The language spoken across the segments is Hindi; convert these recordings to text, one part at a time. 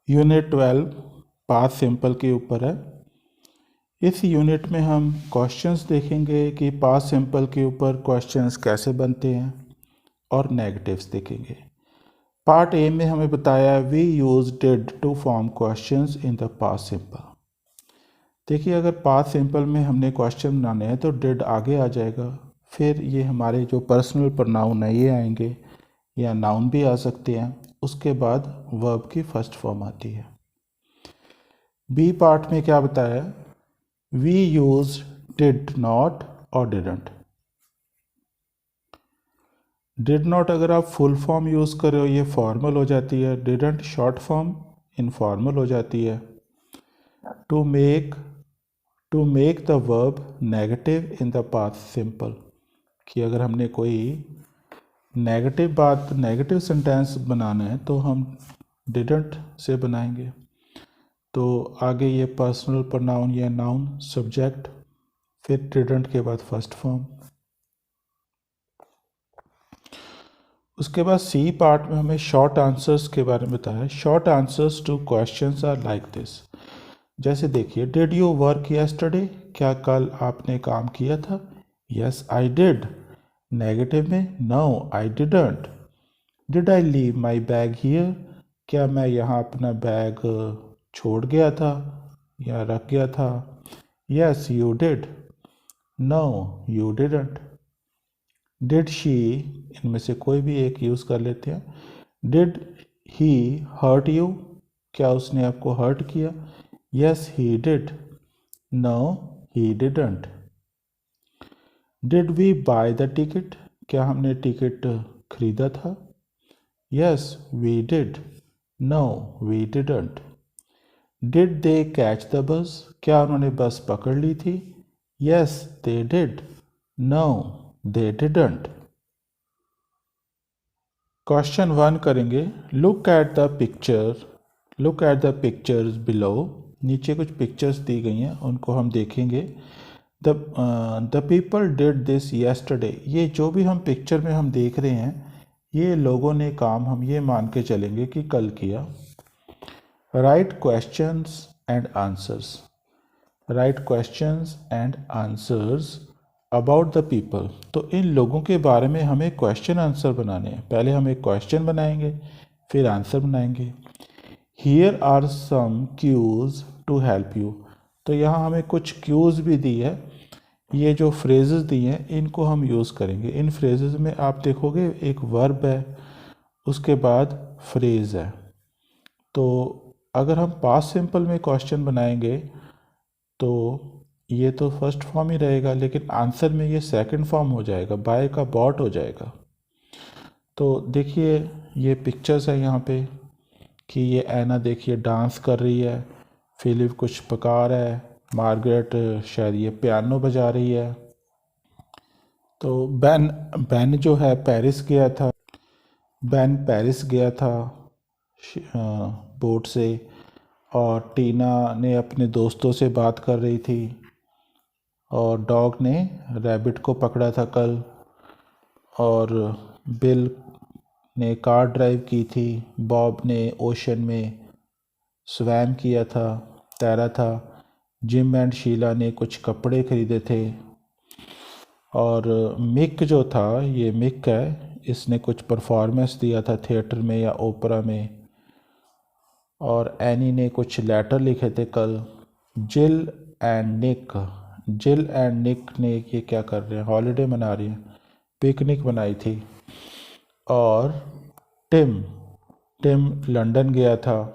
यूनिट 12 पास्ट सिंपल के ऊपर है। इस यूनिट में हम क्वेश्चंस देखेंगे कि पास्ट सिंपल के ऊपर क्वेश्चंस कैसे बनते हैं और नेगेटिव्स देखेंगे। पार्ट ए में हमें बताया we use did to form questions in the past simple. देखिए, अगर पास्ट सिंपल में हमने क्वेश्चन बनाने हैं तो डिड आगे आ जाएगा, फिर ये हमारे जो पर्सनल प्रोनाउन है ये आएंगे, या नाउन भी आ सकते हैं। उसके बाद वर्ब की फर्स्ट फॉर्म आती है। बी पार्ट में क्या बताया, वी यूज डिड नॉट और डिडंट। डिड नॉट अगर आप फुल फॉर्म यूज़ कर रहे हो ये फॉर्मल हो जाती है, डिडंट शॉर्ट फॉर्म इनफॉर्मल हो जाती है। To make the verb negative in the past simple, कि अगर हमने कोई नेगेटिव सेंटेंस बनाना है तो हम डिडंट से बनाएंगे। तो आगे ये पर्सनल प्रोनाउन या नाउन सब्जेक्ट, फिर डिडंट के बाद फर्स्ट फॉर्म। उसके बाद सी पार्ट में हमें शॉर्ट आंसर्स के बारे में बताया। Short answers to questions are like this. जैसे देखिए, डिड यू वर्क यस्टरडे, क्या कल आपने काम किया था? Yes I did. नेगेटिव में, no I didn't. Did I leave my bag here, क्या मैं यहाँ अपना बैग छोड़ गया था या रख गया था? Yes you did. No you didn't. Did she, इनमें से कोई भी एक यूज़ कर लेते हैं। डिड ही हर्ट यू, क्या उसने आपको हर्ट किया? Yes he did. No he didn't. Did we buy the ticket, क्या हमने टिकट खरीदा था? Yes we did. No we didn't. Did they catch the bus, क्या उन्होंने बस पकड़ ली थी? Yes they did. No they didn't. Question 1 करेंगे। Look at the pictures below. नीचे कुछ पिक्चर्स दी गई हैं, उनको हम देखेंगे। The people did this yesterday, ये जो भी हम पिक्चर में हम देख रहे हैं ये लोगों ने काम हम ये मान के चलेंगे कि कल किया। Right questions and answers. Right questions and answers about the people, तो इन लोगों के बारे में हमें क्वेश्चन आंसर बनाने हैं। पहले हम एक क्वेश्चन बनाएंगे फिर आंसर बनाएंगे। Here are some clues to help you, तो यहाँ हमें कुछ क्यूज भी दी है। ये जो फ्रेजेस दी हैं इनको हम यूज़ करेंगे। इन फ्रेजेस में आप देखोगे एक वर्ब है, उसके बाद फ्रेज है। तो अगर हम पास्ट सिंपल में क्वेश्चन बनाएंगे तो ये तो फर्स्ट फॉर्म ही रहेगा, लेकिन आंसर में ये सेकंड फॉर्म हो जाएगा, बाय का बॉट हो जाएगा। तो देखिए ये पिक्चर्स है यहाँ पे कि ये ऐना देखिए डांस कर रही है, फिलिप कुछ पका रहा है, मार्गरेट शायद ये पियानो बजा रही है। तो बैन जो है पेरिस गया था, बैन पेरिस गया था बोट से, और टीना ने अपने दोस्तों से बात कर रही थी, और डॉग ने रैबिट को पकड़ा था कल, और बिल ने कार ड्राइव की थी, बॉब ने ओशन में स्वैम किया था, तैरा था, जिम एंड शीला ने कुछ कपड़े खरीदे थे, और मिक जो था, ये मिक है, इसने कुछ परफॉर्मेंस दिया था थिएटर में या ओपेरा में, और एनी ने कुछ लेटर लिखे थे कल। जिल एंड निक ने ये क्या कर रहे हैं, हॉलीडे मना रही हैं, पिकनिक बनाई थी। और टिम लंदन गया था,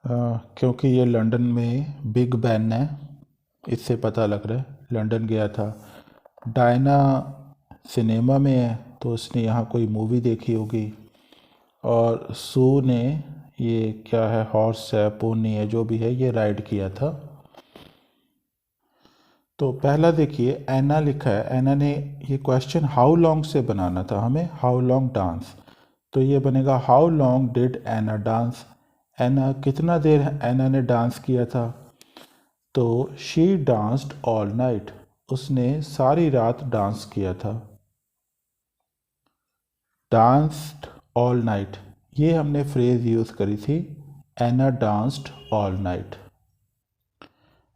क्योंकि ये लंदन में बिग बैन है, इससे पता लग रहा है लंदन गया था। डायना सिनेमा में है तो उसने यहाँ कोई मूवी देखी होगी। और सू ने ये क्या है, हॉर्स है, पोनी है, जो भी है, ये राइड किया था। तो पहला देखिए एना लिखा है, एना ने ये क्वेश्चन हाउ लॉन्ग से बनाना था हमें, हाउ लॉन्ग डांस, तो ये बनेगा how long did Anna dance. Anna कितना देर एना ने डांस किया था, तो शी डांस्ड ऑल नाइट, उसने सारी रात डांस किया था। डांस्ड ऑल नाइट, ये हमने फ्रेज यूज़ करी थी Anna danced all night.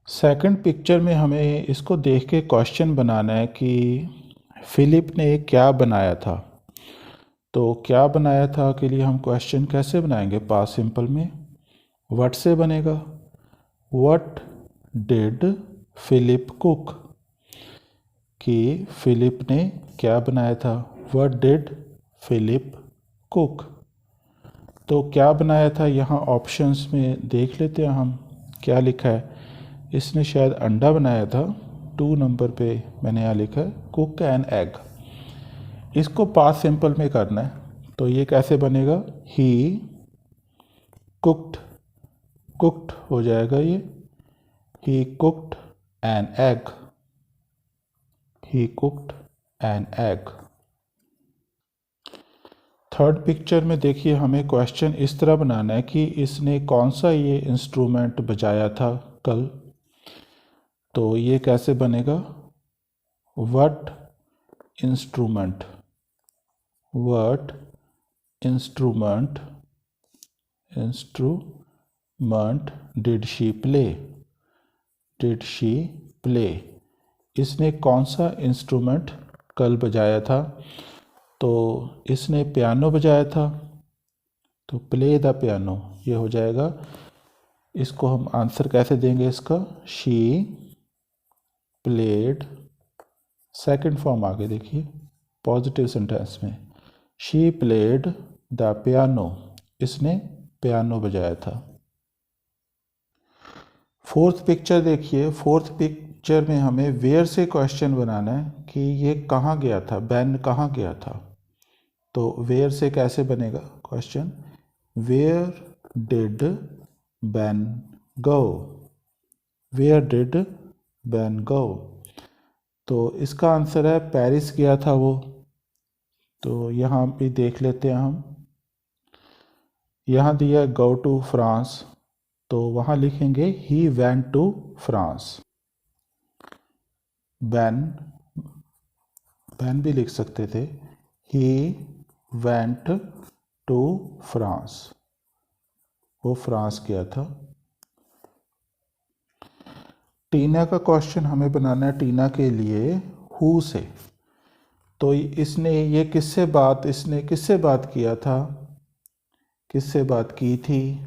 Second picture में हमें इसको देख के क्वेश्चन बनाना है कि फिलिप ने क्या बनाया था। तो क्या बनाया था के लिए हम क्वेश्चन कैसे बनाएंगे? पास्ट सिंपल में व्हाट से बनेगा। व्हाट डिड फिलिप कुक, कि फिलिप ने क्या बनाया था। व्हाट डिड फिलिप कुक, तो क्या बनाया था यहाँ ऑप्शंस में देख लेते हैं हम क्या लिखा है। इसने शायद अंडा बनाया था। 2 नंबर पे मैंने यहाँ लिखा है कुक एन एग। इसको पास्ट सिंपल में करना है तो ये कैसे बनेगा? ही कुक्ड, कुक्ड हो जाएगा ये। He cooked an egg, he cooked an egg. Third picture में देखिए हमें क्वेश्चन इस तरह बनाना है कि इसने कौन सा ये इंस्ट्रूमेंट बजाया था कल। तो ये कैसे बनेगा? What instrument, what instrument, instrument did she play, did she play, इसने कौन सा इंस्ट्रूमेंट कल बजाया था। तो इसने पियानो बजाया था तो प्ले द पियानो ये हो जाएगा। इसको हम आंसर कैसे देंगे इसका? शी प्लेड, सेकंड फॉर्म आगे देखिए पॉजिटिव सेंटेंस में, शी प्लेड द पियानो, इसने पियानो बजाया था। फोर्थ पिक्चर देखिए, फोर्थ पिक्चर में हमें वेयर से क्वेश्चन बनाना है कि ये कहाँ गया था, बैन कहाँ गया था। तो वेयर से कैसे बनेगा question? Where did Ben go, where did Ben go, तो इसका आंसर है पेरिस गया था वो। तो यहाँ भी देख लेते हैं हम, यहाँ दिया गो टू फ्रांस तो वहाँ लिखेंगे he went to France. Ben, Ben भी लिख सकते थे, ही वेंट टू फ्रांस, वो फ्रांस गया था। टीना का क्वेश्चन हमें बनाना है टीना के लिए हु से। तो इसने ये किससे बात, इसने किससे बात किया था, किससे बात की थी,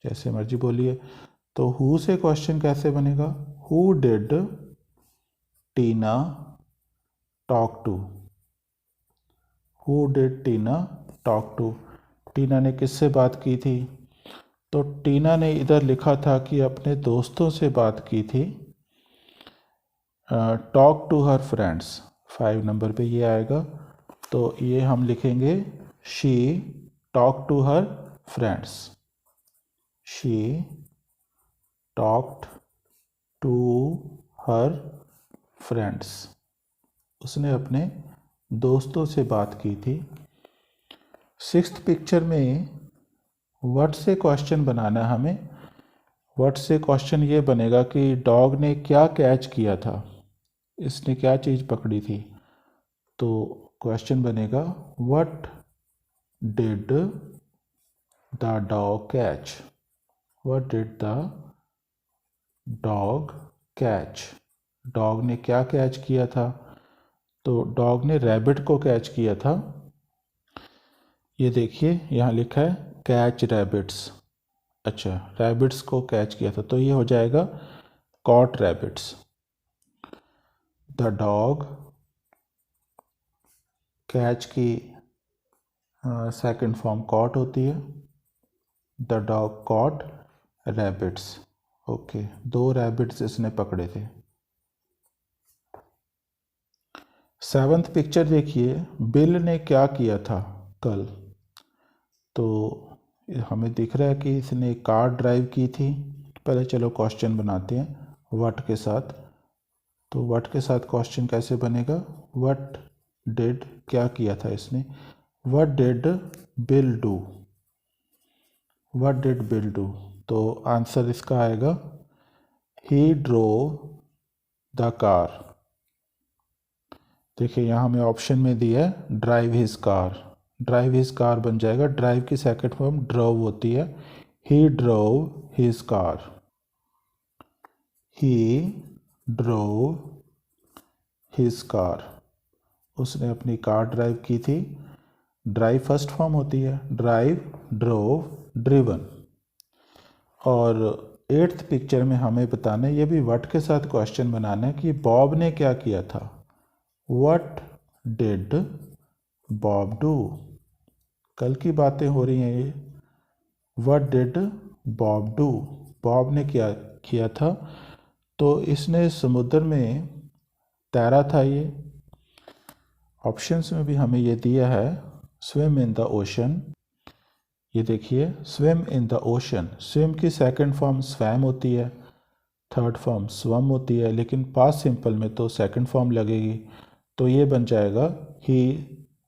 जैसे मर्जी बोलिए। तो हु से क्वेश्चन कैसे बनेगा? Who did Tina talk to, who did Tina talk to, Tina ने किससे बात की थी। तो टीना ने इधर लिखा था कि अपने दोस्तों से बात की थी। Talk to her friends 5 number पे ये आएगा। तो ये हम लिखेंगे she talk to her friends, she talked to her friends, उसने अपने दोस्तों से बात की थी। सिक्स्थ पिक्चर में व्हाट से क्वेश्चन बनाना है हमें। व्हाट से क्वेश्चन ये बनेगा कि डॉग ने क्या कैच किया था, इसने क्या चीज़ पकड़ी थी। तो क्वेश्चन बनेगा what did the dog catch, what did the dog catch, dog ने क्या कैच किया था। तो डॉग ने रैबिट को कैच किया था। ये देखिए यहाँ लिखा है कैच रैबिट्स, अच्छा रैबिट्स को कैच किया था तो ये हो जाएगा caught rabbits. The dog catch की सेकंड फॉर्म कॉट होती है। The dog caught rabbits, okay 2 rabbits इसने पकड़े थे। सेवंथ पिक्चर देखिए, बिल ने क्या किया था कल। तो हमें दिख रहा है कि इसने कार ड्राइव की थी। पहले चलो क्वेश्चन बनाते हैं व्हाट के साथ। तो व्हाट के साथ क्वेश्चन कैसे बनेगा? व्हाट डिड, क्या किया था इसने, what did bill do, what did bill do, तो आंसर इसका आएगा ही ड्रोव द कार। देखिए यहाँ हमें ऑप्शन में दिया है drive his car, drive his car बन जाएगा। ड्राइव की सेकंड फॉर्म ड्रोव होती है, he drove his car, he drove his car, उसने अपनी कार ड्राइव की थी। ड्राइव फर्स्ट फॉर्म होती है, ड्राइव, ड्रोव, ड्रिवन। और 8th पिक्चर में हमें बताना है, ये भी व्हाट के साथ क्वेश्चन बनाना है कि बॉब ने क्या किया था। व्हाट डिड बॉब डू, कल की बातें हो रही हैं ये। What did Bob do, Bob ने क्या किया था, तो इसने समुद्र में तैरा था। ये ऑप्शंस में भी हमें ये दिया है, स्विम इन द ओशन। ये देखिए, swim in the ocean, swim की सेकंड फॉर्म स्वैम होती है, थर्ड फॉर्म स्वम होती है, लेकिन पास्ट सिंपल में तो सेकंड फॉर्म लगेगी, तो ये बन जाएगा he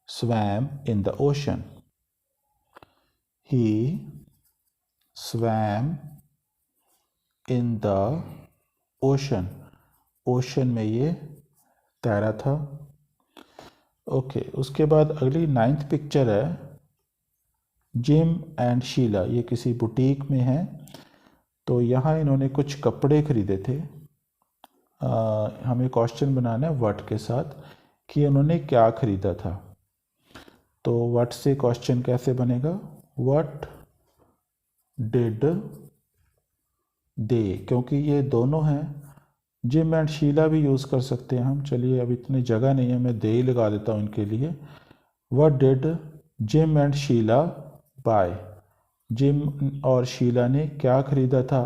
swam in the ocean, he swam in the ocean, ocean में ये तैरा था। ओके, उसके बाद अगली 9th पिक्चर है जिम एंड शीला, ये किसी बुटीक में है। तो यहाँ इन्होंने कुछ कपड़े खरीदे थे। हमें क्वेश्चन बनाना है व्हाट के साथ कि उन्होंने क्या खरीदा था। तो व्हाट से क्वेश्चन कैसे बनेगा, व्हाट डिड दे, क्योंकि ये दोनों हैं। जिम एंड शीला भी यूज़ कर सकते हैं हम, चलिए अब इतनी जगह नहीं है, मैं दे ही लगा देता हूँ इनके लिए। What did Jim and Sheila buy, Jim और शीला ने क्या खरीदा था,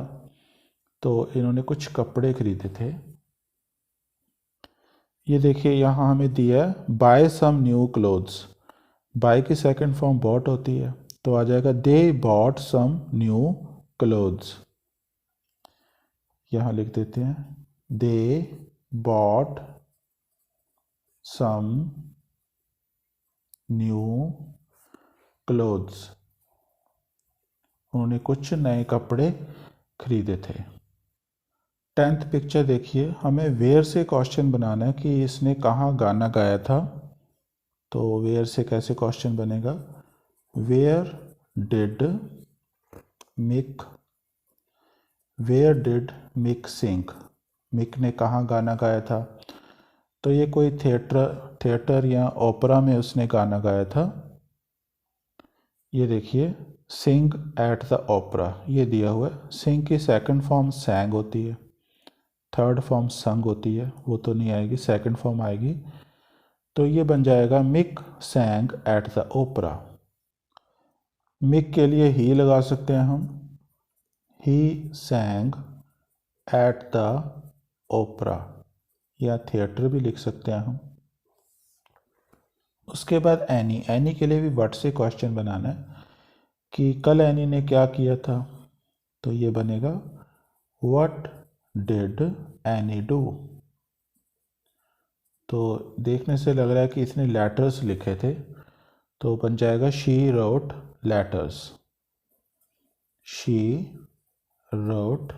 तो इन्होंने कुछ कपड़े खरीदे थे। ये देखिए यहाँ हमें दिया है buy some new clothes, buy की सेकंड फॉर्म बॉट होती है, तो आ जाएगा they bought some new clothes. यहाँ लिख देते हैं they bought some new clothes, उन्होंने कुछ नए कपड़े खरीदे थे। 10th पिक्चर देखिए, हमें वेयर से क्वेश्चन बनाना है कि इसने कहाँ गाना गाया था। तो वेयर से कैसे क्वेश्चन बनेगा, where did Mick, where did Mick sing, Mick ने कहाँ गाना गाया था, तो ये कोई थिएटर या ओपेरा में उसने गाना गाया था। ये देखिए सिंग एट द ओपेरा, ये दिया हुआ है। सिंग की सेकंड फॉर्म सैंग होती है, थर्ड फॉर्म संग होती है, वो तो नहीं आएगी, सेकंड फॉर्म आएगी। तो ये बन जाएगा Mick sang at the opera. Mick के लिए ही लगा सकते हैं हम, he sang at the opera, या थिएटर भी लिख सकते हैं हम। उसके बाद एनी, एनी के लिए भी व्हाट से क्वेश्चन बनाना है कि कल एनी ने क्या किया था, तो ये बनेगा व्हाट डिड एनी डू। तो देखने से लग रहा है कि इसने लेटर्स लिखे थे, तो बन जाएगा she wrote letters, she wrote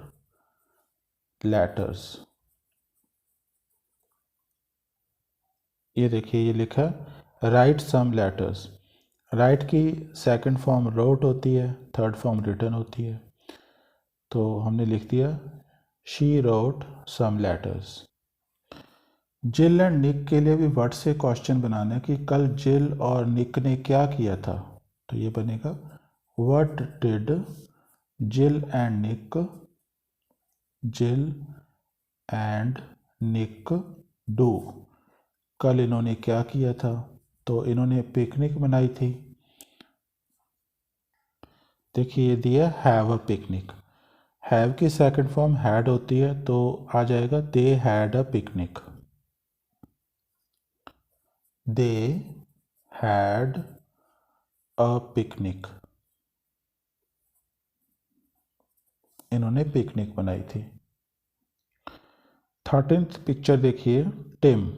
letters. ये देखिए ये लिखा राइट सम लेटर्स, राइट की सेकंड फॉर्म रोट होती है, थर्ड फॉर्म रिटन होती है, तो हमने लिख दिया शी रोट सम लेटर्स। जिल एंड निक के लिए भी व्हाट से क्वेश्चन बनाना है कि कल जिल और निक ने क्या किया था, तो ये बनेगा व्हाट डिड जिल एंड निक, जिल एंड निक डू, कल इन्होंने क्या किया था, तो इन्होंने पिकनिक मनाई थी। देखिए ये दिया हैव अ पिकनिक, हैव की सेकंड फॉर्म हैड होती है, तो आ जाएगा they had a picnic, they had a picnic, इन्होंने पिकनिक बनाई थी। 13th पिक्चर देखिए टिम,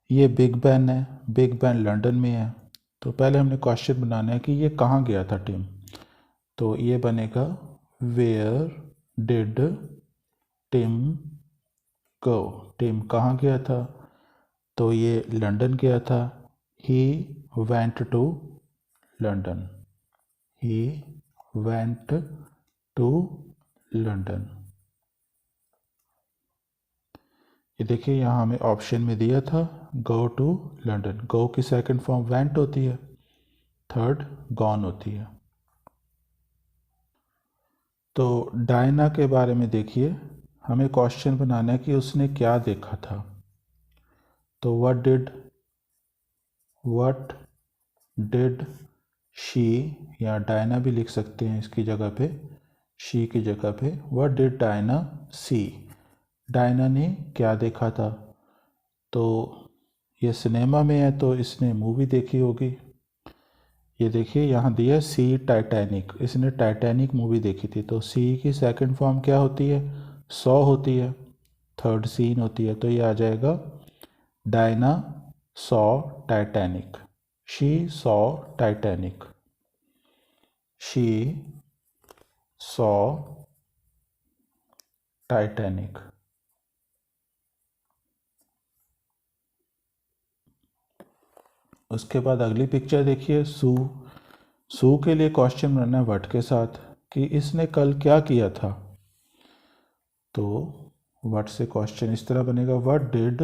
ये बिग बैन है, बिग बैन लंदन में है, तो पहले हमने क्वेश्चन बनाना है कि ये कहाँ गया था टिम, तो ये बनेगा where did Tim go, Tim कहाँ गया था, तो ये लंदन गया था, he went to London, he went to London. ये देखिए यहाँ हमें ऑप्शन में दिया था गो टू लंदन। गो की सेकंड फॉर्म वेंट होती है, थर्ड गॉन होती है। तो डायना के बारे में देखिए, हमें क्वेश्चन बनाना है कि उसने क्या देखा था। तो व्हाट डिड शी, या डायना भी लिख सकते हैं इसकी जगह पे, शी की जगह पे। What did Diana see, Diana ने क्या देखा था। तो ये सिनेमा में है तो इसने मूवी देखी होगी। ये देखिए यहाँ दिया सी टाइटैनिक, इसने टाइटैनिक मूवी देखी थी। तो सी की सेकंड फॉर्म क्या होती है, सॉ होती है, थर्ड सीन होती है। तो ये आ जाएगा Diana saw Titanic, she saw Titanic, she saw Titanic. उसके बाद अगली पिक्चर देखिए, सू के लिए क्वेश्चन बनना है व्हाट के साथ कि इसने कल क्या किया था। तो व्हाट से क्वेश्चन इस तरह बनेगा, व्हाट डिड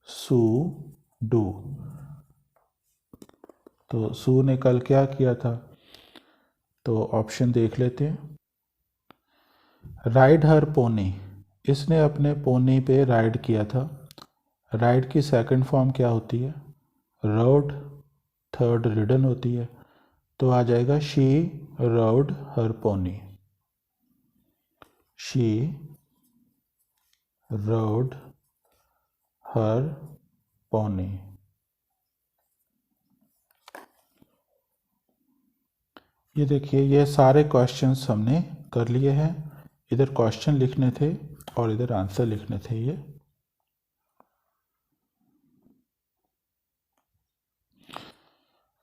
सू डू। तो सू ने कल क्या किया था। तो ऑप्शन देख लेते हैं। राइड हर पोनी, इसने अपने पोनी पे राइड किया था। राइड की सेकंड फॉर्म क्या होती है, रोड, थर्ड रिडन होती है। तो आ जाएगा she rode her pony, she rode her pony. ये देखिए ये सारे क्वेश्चंस हमने कर लिए हैं। इधर क्वेश्चन लिखने थे और इधर आंसर लिखने थे। ये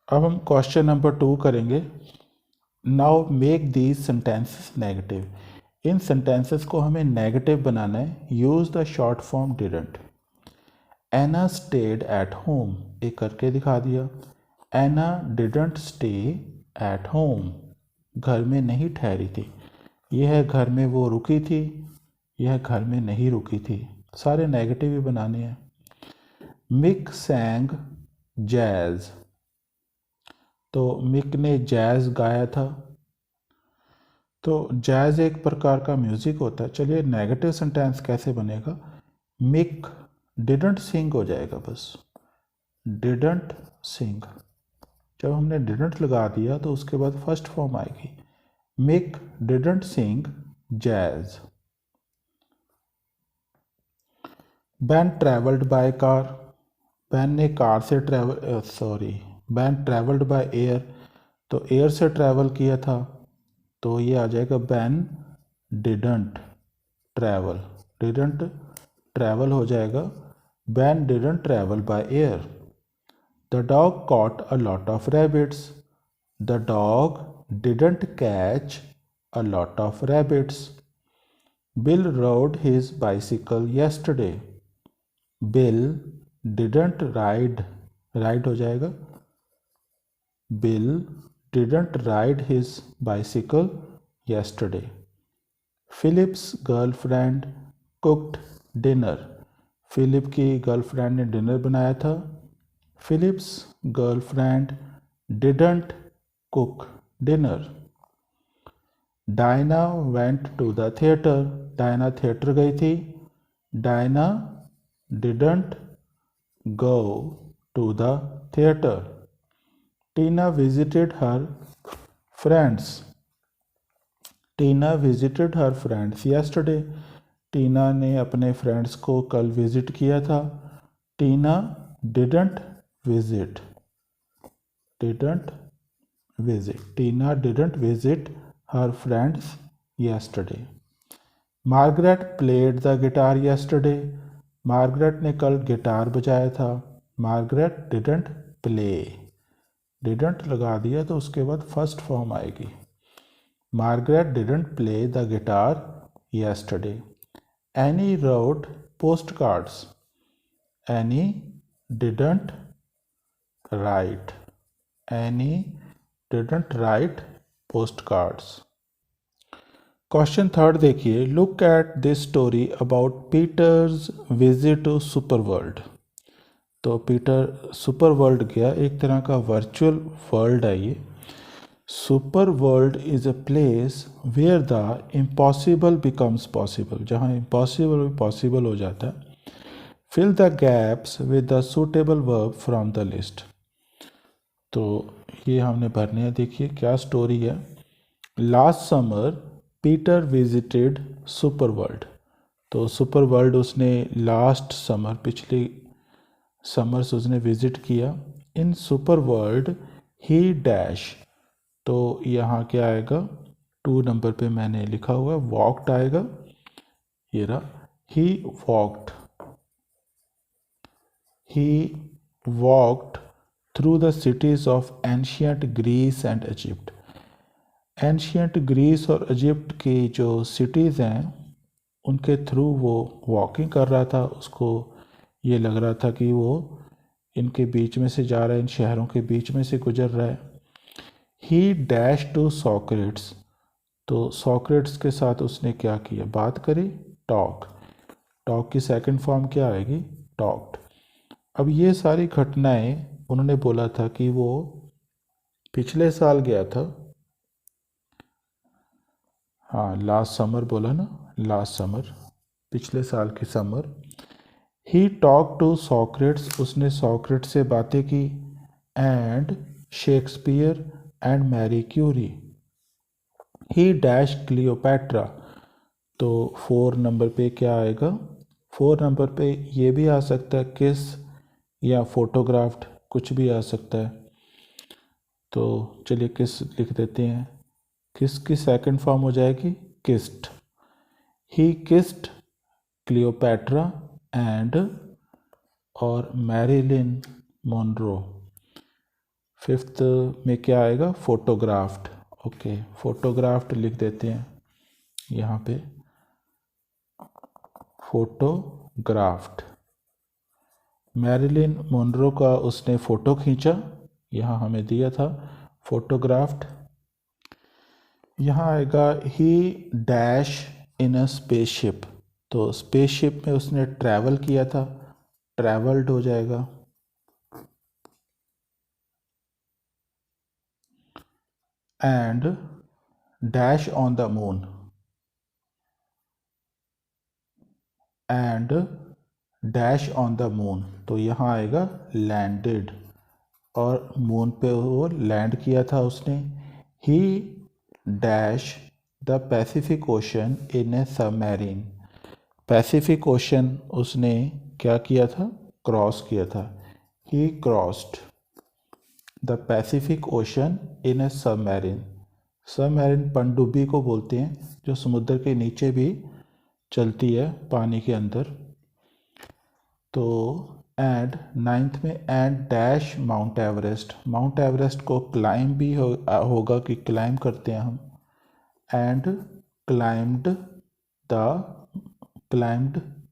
अब हम क्वेश्चन नंबर 2 करेंगे। Now make these sentences negative, इन सेंटेंसेस को हमें नेगेटिव बनाना है। Use the short form didn't. Anna stayed at home, एक करके दिखा दिया। Anna didn't stay at home, घर में नहीं ठहरी थी। यह है घर में वो रुकी थी, यह घर में नहीं रुकी थी। सारे नेगेटिव ही बनाने हैं। मिक सैंग जैज, तो मिक ने जैज गाया था। तो जैज एक प्रकार का म्यूजिक होता है। चलिए नेगेटिव सेंटेंस कैसे बनेगा, मिक डिडंट सिंग हो जाएगा बस, डिडंट सिंग। जब हमने डिडंट लगा दिया तो उसके बाद फर्स्ट फॉर्म आएगी, Mick didn't sing jazz. Ben travelled by car, Ben ने कार से बैन ट्रैवल्ड बाय एयर, तो एयर से ट्रैवल किया था। तो ये आ जाएगा Ben didn't travel, didn't travel हो जाएगा, Ben didn't travel by air. The dog caught a lot of rabbits, the dog didn't catch a lot of rabbits. Bill rode his bicycle yesterday, Bill didn't ride हो जाएगा, bill didn't ride his bicycle yesterday। Philip's girlfriend cooked dinner, Philip की गर्लफ्रेंड ने डिनर बनाया था। Philip's girlfriend didn't cook dinner. Diana went to the theatre, Diana theatre गई थी। Diana didn't go to the theatre. Tina visited her friends, Tina visited her friends yesterday, Tina ने अपने फ्रेंड्स को कल विजिट किया था। Tina didn't visit, didn't visit, Tina didn't visit her friends yesterday। Margaret played the guitar yesterday, Margaret ने कल गिटार बजाया था। मार्गरेट डिडंट प्ले, डिडंट लगा दिया तो उसके बाद फर्स्ट फॉर्म आएगी, Margaret didn't play the guitar yesterday। Annie wrote postcards, Annie didn't write, Annie didn't write postcards. Question third देखिए, look at this story about Peter's visit to Super World. तो पीटर सुपर वर्ल्ड गया, एक तरह का वर्चुअल वर्ल्ड है ये। Super World is a place where the impossible becomes possible, जहाँ इम्पॉसिबल भी पॉसिबल हो जाता है। Fill the gaps with the suitable verb from the list. तो ये हमने भरने हैं। देखिए क्या स्टोरी है। Last summer Peter visited super World. तो सुपर वर्ल्ड उसने लास्ट समर, पिछले समर्स उसने विजिट किया। इन सुपर वर्ल्ड ही डैश, तो यहाँ क्या आएगा, 2 नंबर पे मैंने लिखा हुआ वॉकड आएगा, ये रहा। He walked, he walked through the cities of ancient Greece and Egypt। Ancient Greece और इजिप्ट की जो सिटीज़ हैं उनके थ्रू वो वॉकिंग कर रहा था। उसको ये लग रहा था कि वो इनके बीच में से जा रहा है, इन शहरों के बीच में से गुजर रहा है। ही डैश टू सॉक्रेट्स, तो सॉक्रेट्स के साथ उसने क्या किया, बात करी, टॉक। टॉक की सेकंड फॉर्म क्या आएगी, टॉक्ड। अब ये सारी घटनाएं उन्होंने बोला था कि वो पिछले साल गया था। हाँ, लास्ट समर बोला ना, लास्ट समर, पिछले साल की summer. He talk to Socrates, उसने सॉक्रेट से बातें की। And Shakespeare and Marie Curie. He dash Cleopatra, तो 4 नंबर पे क्या आएगा, 4 नंबर पे ये भी आ सकता है किस या फोटोग्राफ्ड, कुछ भी आ सकता है। तो चलिए किस लिख देते हैं। किस की सेकंड फॉर्म हो जाएगी kissed. He kissed Cleopatra and और मैरिलिन मोनरो। फिफ्थ में क्या आएगा, फोटोग्राफ्ड। ओके, फोटोग्राफ्ड लिख देते हैं यहाँ पे, फोटोग्राफ्ड। मैरिलिन मोनरो का उसने फ़ोटो खींचा, यहाँ हमें दिया था फोटोग्राफ्ड। यहाँ आएगा ही डैश इन अ स्पेसशिप, तो स्पेसशिप में उसने ट्रैवल किया था, ट्रैवल्ड हो जाएगा। And dash on the moon, and dash on the moon, तो यहाँ आएगा लैंडेड, और मून पे वो लैंड किया था उसने। He dash the Pacific Ocean in a submarine, Pacific Ocean उसने क्या किया था, क्रॉस किया था। He crossed the Pacific Ocean in a submarine. Submarine पनडुब्बी को बोलते हैं, जो समुद्र के नीचे भी चलती है पानी के अंदर। तो एंड 9th में and dash mount Everest, mount Everest को क्लाइम भी होगा कि क्लाइम करते हैं हम। And climbed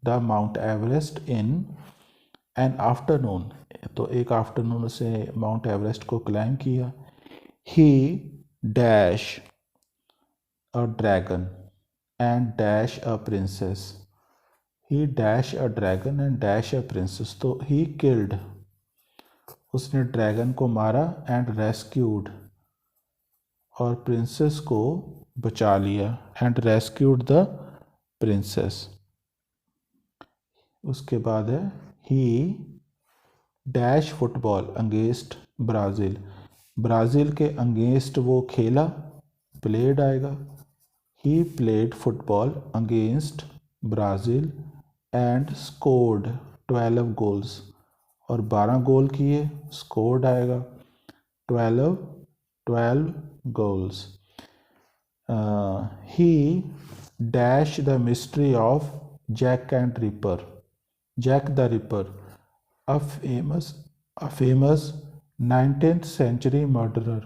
the mount Everest in an afternoon, तो एक आफ्टरनून से माउंट एवरेस्ट को क्लाइम किया। ही dash a dragon and dash a princess. He dash a dragon and dash a princess, तो ही किल्ड, उसने ड्रैगन को मारा, एंड रेस्क्यूड, और प्रिंसेस को बचा लिया, एंड रेस्क्यूड द प्रिंसेस। उसके बाद है he dash football against Brazil, Brazil के अगेंस्ट वो खेला, प्लेड आएगा। He played football against Brazil and scored 12 goals, और 12 गोल किए, स्कोर्ड आएगा 12 goals. He dash the mystery of Jack and Ripper, Jack the Ripper, a famous 19th century murderer।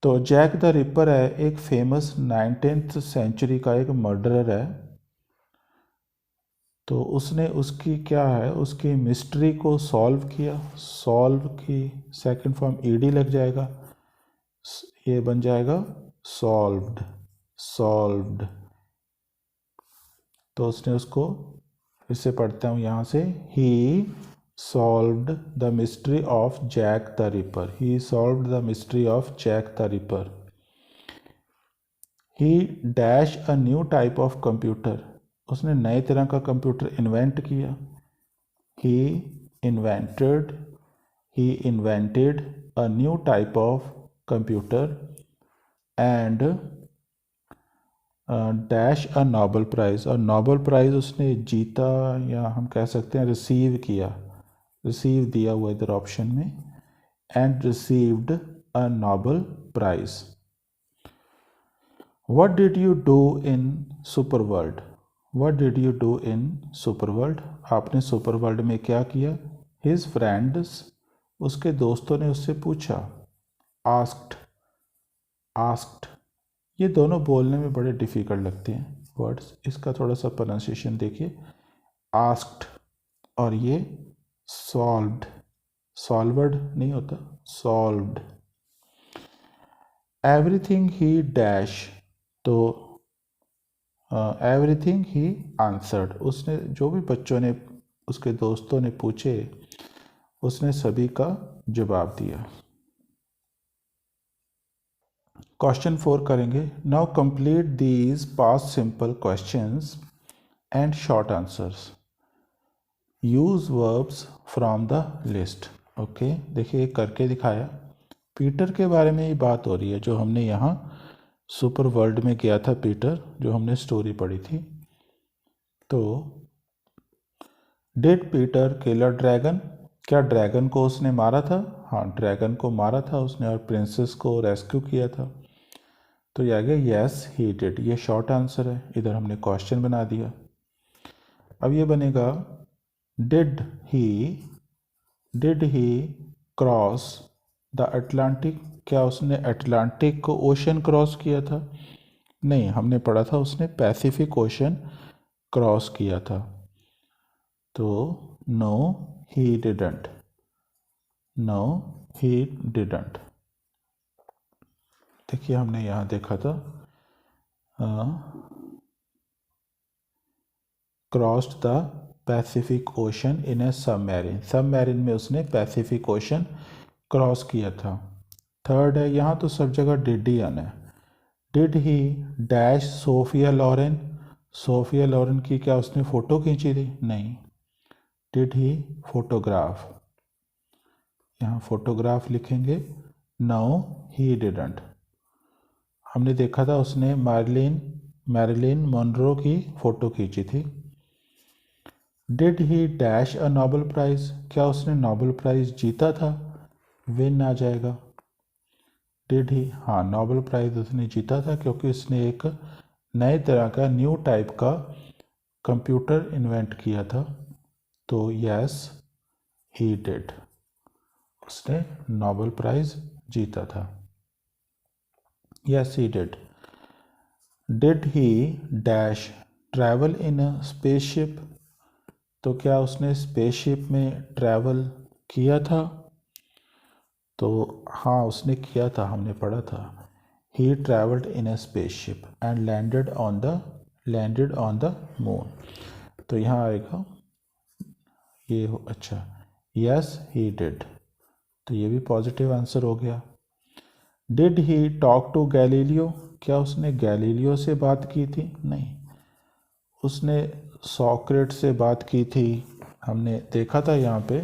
तो जैक द रिपर है एक फेमस 19th सेंचुरी का एक मर्डरर है। तो उसने उसकी क्या है, उसकी मिस्ट्री को सॉल्व किया, सॉल्व की सेकंड फॉर्म ईडी लग जाएगा, ये बन जाएगा सॉल्व्ड, सॉल्व्ड। तो उसने उसको, फिर से पढ़ता हूँ यहाँ से, he solved the mystery of Jack the Ripper, he solved the mystery of Jack the Ripper. He dash a new type of computer, उसने नए तरह का कंप्यूटर इन्वेंट किया। He invented, he invented a new type of computer and dash a Nobel prize, और नोबल प्राइज़ उसने जीता, या हम कह सकते हैं रिसीव किया, रिसीव दिया हुआ इधर ऑप्शन में, and received a Nobel prize. What did you do in super world, what did you do in super world, आपने सुपर वर्ल्ड में क्या किया। हिज फ्रेंड्स, उसके दोस्तों ने उससे पूछा। आस्क्ड, आस्क्ड, ये दोनों बोलने में बड़े डिफ़िकल्ट लगते हैं वर्ड्स, इसका थोड़ा सा प्रोनाउंसिएशन देखिए। आस्क्ड और ये सॉल्व्ड, सॉल्वर्ड नहीं होता, सॉल्व्ड। एवरीथिंग ही डैश, तो एवरीथिंग ही आंसर्ड, उसने जो भी बच्चों ने, उसके दोस्तों ने पूछे, उसने सभी का जवाब दिया। क्वेश्चन 4 करेंगे। Now complete these past simple questions and short answers, use verbs from the list. Okay, देखिए करके दिखाया। पीटर के बारे में ही बात हो रही है, जो हमने यहाँ सुपर वर्ल्ड में किया था पीटर, जो हमने स्टोरी पढ़ी थी। तो did Peter kill a dragon, क्या ड्रैगन को उसने मारा था। हाँ, ड्रैगन को मारा था उसने और प्रिंसेस को रेस्क्यू किया था। तो ये आ गया यस ही डिड, ये शॉर्ट आंसर है, इधर हमने क्वेश्चन बना दिया। अब ये बनेगा did he cross the Atlantic, क्या उसने अटलांटिक को ओशन क्रॉस किया था। नहीं, हमने पढ़ा था उसने पैसिफिक ओशन क्रॉस किया था। तो no he didn't, no he didn't. देखिए हमने यहाँ देखा था crossed the Pacific Ocean in a submarine, submarine में उसने पैसिफिक ओशन क्रॉस किया था। थर्ड है, यहाँ तो सब जगह डिड ही आना है। Did he dash Sophia Loren, Sophia Loren की क्या उसने फ़ोटो खींची थी। नहीं। डिड ही फोटोग्राफ, यहाँ फोटोग्राफ लिखेंगे। No he didn't. हमने देखा था उसने मैरिलिन मोनरो की फ़ोटो खींची थी। Did he dash a Nobel prize, क्या उसने नोबल प्राइज़ जीता था। विन आ जाएगा। डिड ही, हाँ नोबल प्राइज़ उसने जीता था क्योंकि उसने एक नए तरह का न्यू टाइप का कंप्यूटर इन्वेंट किया था। तो यस ही डिड, उसने नोबल प्राइज़ जीता था। Yes he did. Did he dash travel in a spaceship, तो क्या उसने स्पेसशिप में ट्रैवल किया था। तो हाँ उसने किया था, हमने पढ़ा था। He travelled in a spaceship and landed on the moon. तो यहाँ आएगा ये हो, अच्छा यस ही डिड, तो ये भी पॉजिटिव आंसर हो गया। Did he talk to Galileo, क्या उसने गैलीलियो से बात की थी। नहीं, उसने सॉक्रेट से बात की थी। हमने देखा था यहाँ पे,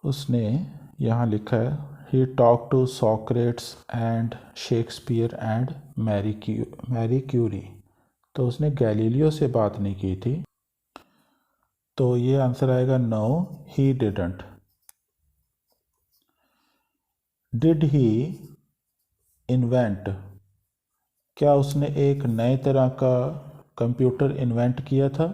उसने यहाँ लिखा है he talk to Socrates and Shakespeare and Marie Curie, तो उसने गैलीलियो से बात नहीं की थी। तो ये आंसर आएगा no he didn't. Did he invent, क्या उसने एक नए तरह का कंप्यूटर इन्वेंट किया था।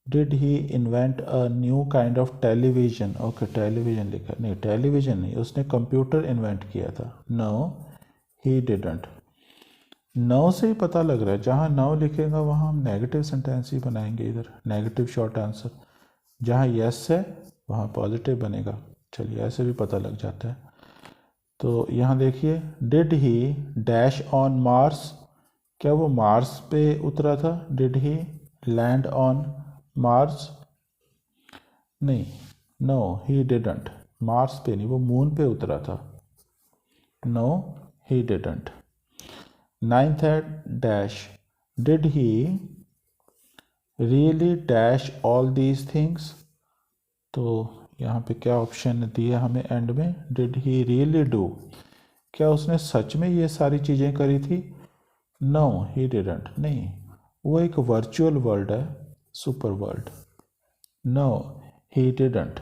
Did he invent a new kind of television, okay television लिखा, नहीं टेलीविज़न नहीं, उसने कंप्यूटर इन्वेंट किया था। No he didn't. नो से ही पता लग रहा है, जहाँ नो लिखेगा वहाँ हम नेगेटिव सेंटेंस ही बनाएंगे, इधर नेगेटिव शॉर्ट आंसर। जहाँ यस है वहाँ पॉजिटिव बनेगा। चलिए ऐसे भी पता लग जाता है। तो यहाँ देखिए, did he dash on Mars, क्या वो मार्स पे उतरा था? Did he land on Mars? नहीं, नो ही डिडंट, मार्स पे नहीं, वो मून पे उतरा था। No he didn't. नाइन्थ है dash, did he really dash all these things? तो यहाँ पे क्या ऑप्शन दिया हमें एंड में? डिड ही रियली डू, क्या उसने सच में ये सारी चीज़ें करी थी? नो ही डिडंट, नहीं, वो एक वर्चुअल वर्ल्ड है, super world. No he didn't.